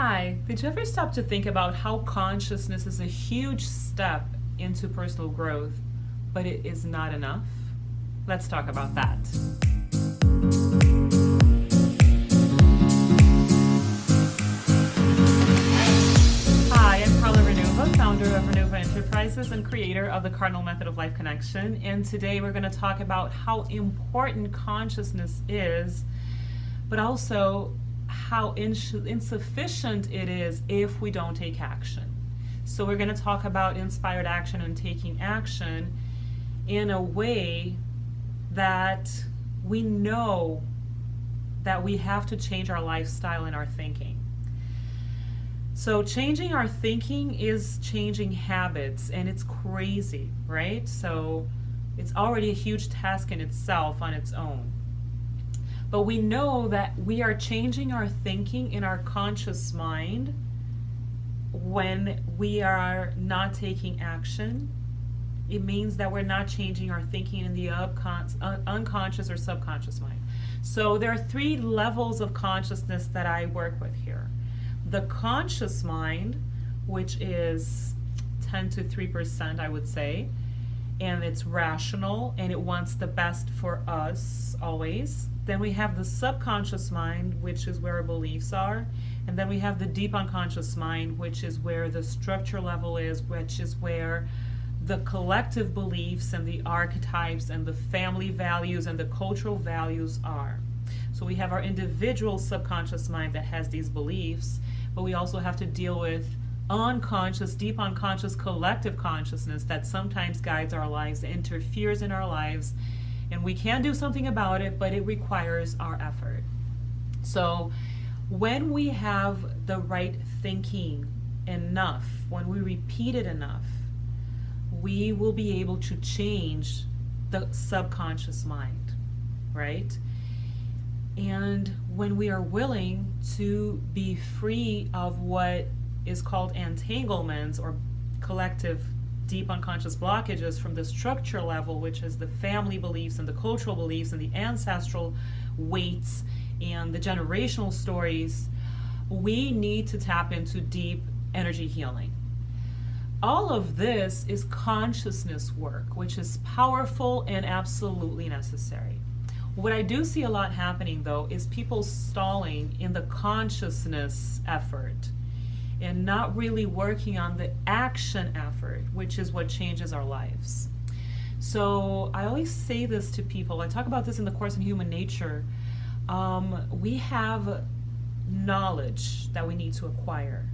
Hi, did you ever stop to think about how consciousness is a huge step into personal growth, but it is not enough? Let's talk about that. Hi, I'm Paola Ranova, founder of Ranova Enterprises and creator of the Cardinal Method of Life Connection. And today we're going to talk about how important consciousness is, but also how insufficient it is if we don't take action. So we're going to talk about inspired action and taking action in a way that we know that we have to change our lifestyle and our thinking. So changing our thinking is changing habits, and it's crazy, right? So it's already a huge task in itself on its own. But we know that we are changing our thinking in our conscious mind when we are not taking action. It means that we're not changing our thinking in the unconscious or subconscious mind. So there are three levels of consciousness that I work with here. The conscious mind, which is 10 to 3%, I would say, and it's rational and it wants the best for us always. Then we have the subconscious mind, which is where our beliefs are. And then we have the deep unconscious mind, which is where the structure level is, which is where the collective beliefs and the archetypes and the family values and the cultural values are. So we have our individual subconscious mind that has these beliefs, but we also have to deal with unconscious, deep unconscious, collective consciousness that sometimes guides our lives, interferes in our lives, and we can do something about it, but it requires our effort. So when we have the right thinking enough, when we repeat it enough, we will be able to change the subconscious mind, right? And when we are willing to be free of what is called entanglements or collective deep unconscious blockages from the structure level, which is the family beliefs and the cultural beliefs and the ancestral weights and the generational stories, we need to tap into deep energy healing. All of this is consciousness work, which is powerful and absolutely necessary. What I do see a lot happening, though, is people stalling in the consciousness effort and not really working on the action effort, which is what changes our lives. So I always say this to people. I talk about this in the Course in Human Nature. We have knowledge that we need to acquire.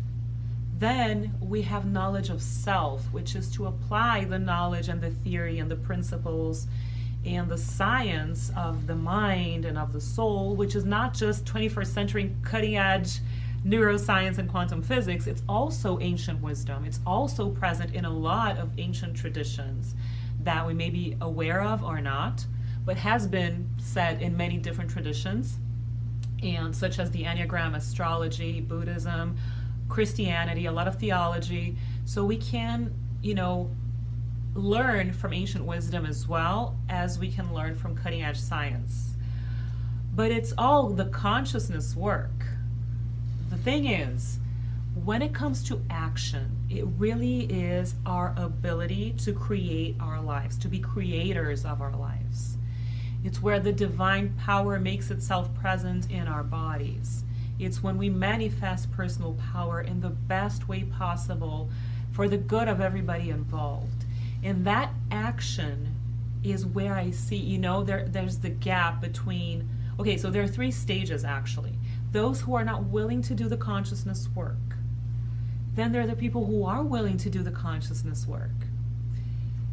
Then we have knowledge of self, which is to apply the knowledge and the theory and the principles and the science of the mind and of the soul, which is not just 21st century cutting edge neuroscience and quantum physics. It's also ancient wisdom. It's also present in a lot of ancient traditions that we may be aware of or not, but has been said in many different traditions, and such as the Enneagram, astrology, Buddhism, Christianity, a lot of theology. So we can, learn from ancient wisdom as well as we can learn from cutting edge science. But it's all the consciousness work. The thing is, when it comes to action, it really is our ability to create our lives, to be creators of our lives. It's where the divine power makes itself present in our bodies. It's when we manifest personal power in the best way possible for the good of everybody involved. And that action is where I see, there's the gap between, okay, so there are three stages actually. Those who are not willing to do the consciousness work. Then there are the people who are willing to do the consciousness work.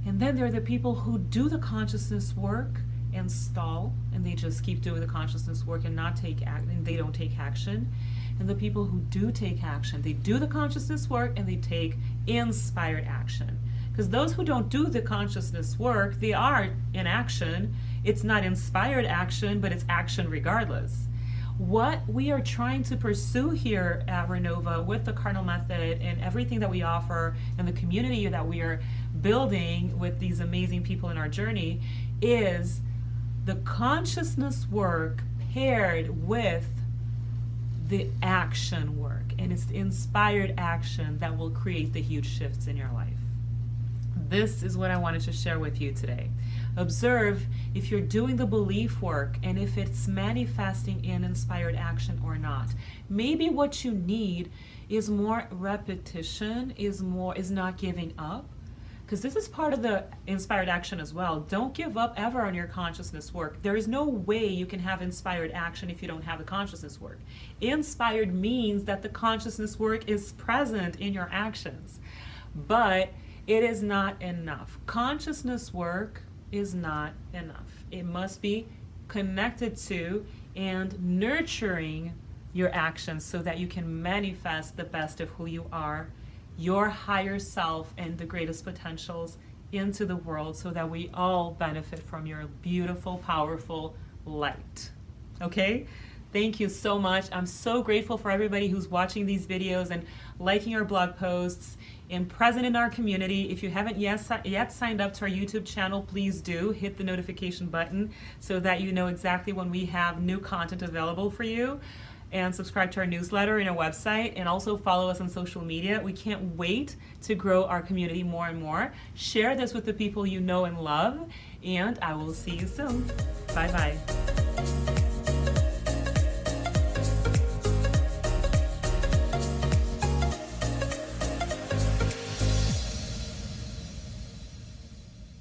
And then there are the people who do the consciousness work and stall, and they just keep doing the consciousness work and they don't take action. And the people who do take action, they do the consciousness work and they take inspired action. Because those who don't do the consciousness work, they are in action. It's not inspired action, but it's action regardless. What we are trying to pursue here at Ranova with the Cardinal Method and everything that we offer and the community that we are building with these amazing people in our journey is the consciousness work paired with the action work, and it's the inspired action that will create the huge shifts in your life. This is what I wanted to share with you today. Observe if you're doing the belief work and if it's manifesting in inspired action or not. Maybe what you need is more repetition, is not giving up. Because this is part of the inspired action as well. Don't give up ever on your consciousness work. There is no way you can have inspired action if you don't have the consciousness work. Inspired means that the consciousness work is present in your actions. But it is not enough. Consciousness work is not enough. It must be connected to and nurturing your actions so that you can manifest the best of who you are, your higher self, and the greatest potentials into the world so that we all benefit from your beautiful, powerful light. Okay? Thank you so much. I'm so grateful for everybody who's watching these videos and liking our blog posts and present in our community. If you haven't yet signed up to our YouTube channel, please do hit the notification button so that you know exactly when we have new content available for you. And subscribe to our newsletter and our website, and also follow us on social media. We can't wait to grow our community more and more. Share this with the people you know and love, and I will see you soon. Bye-bye.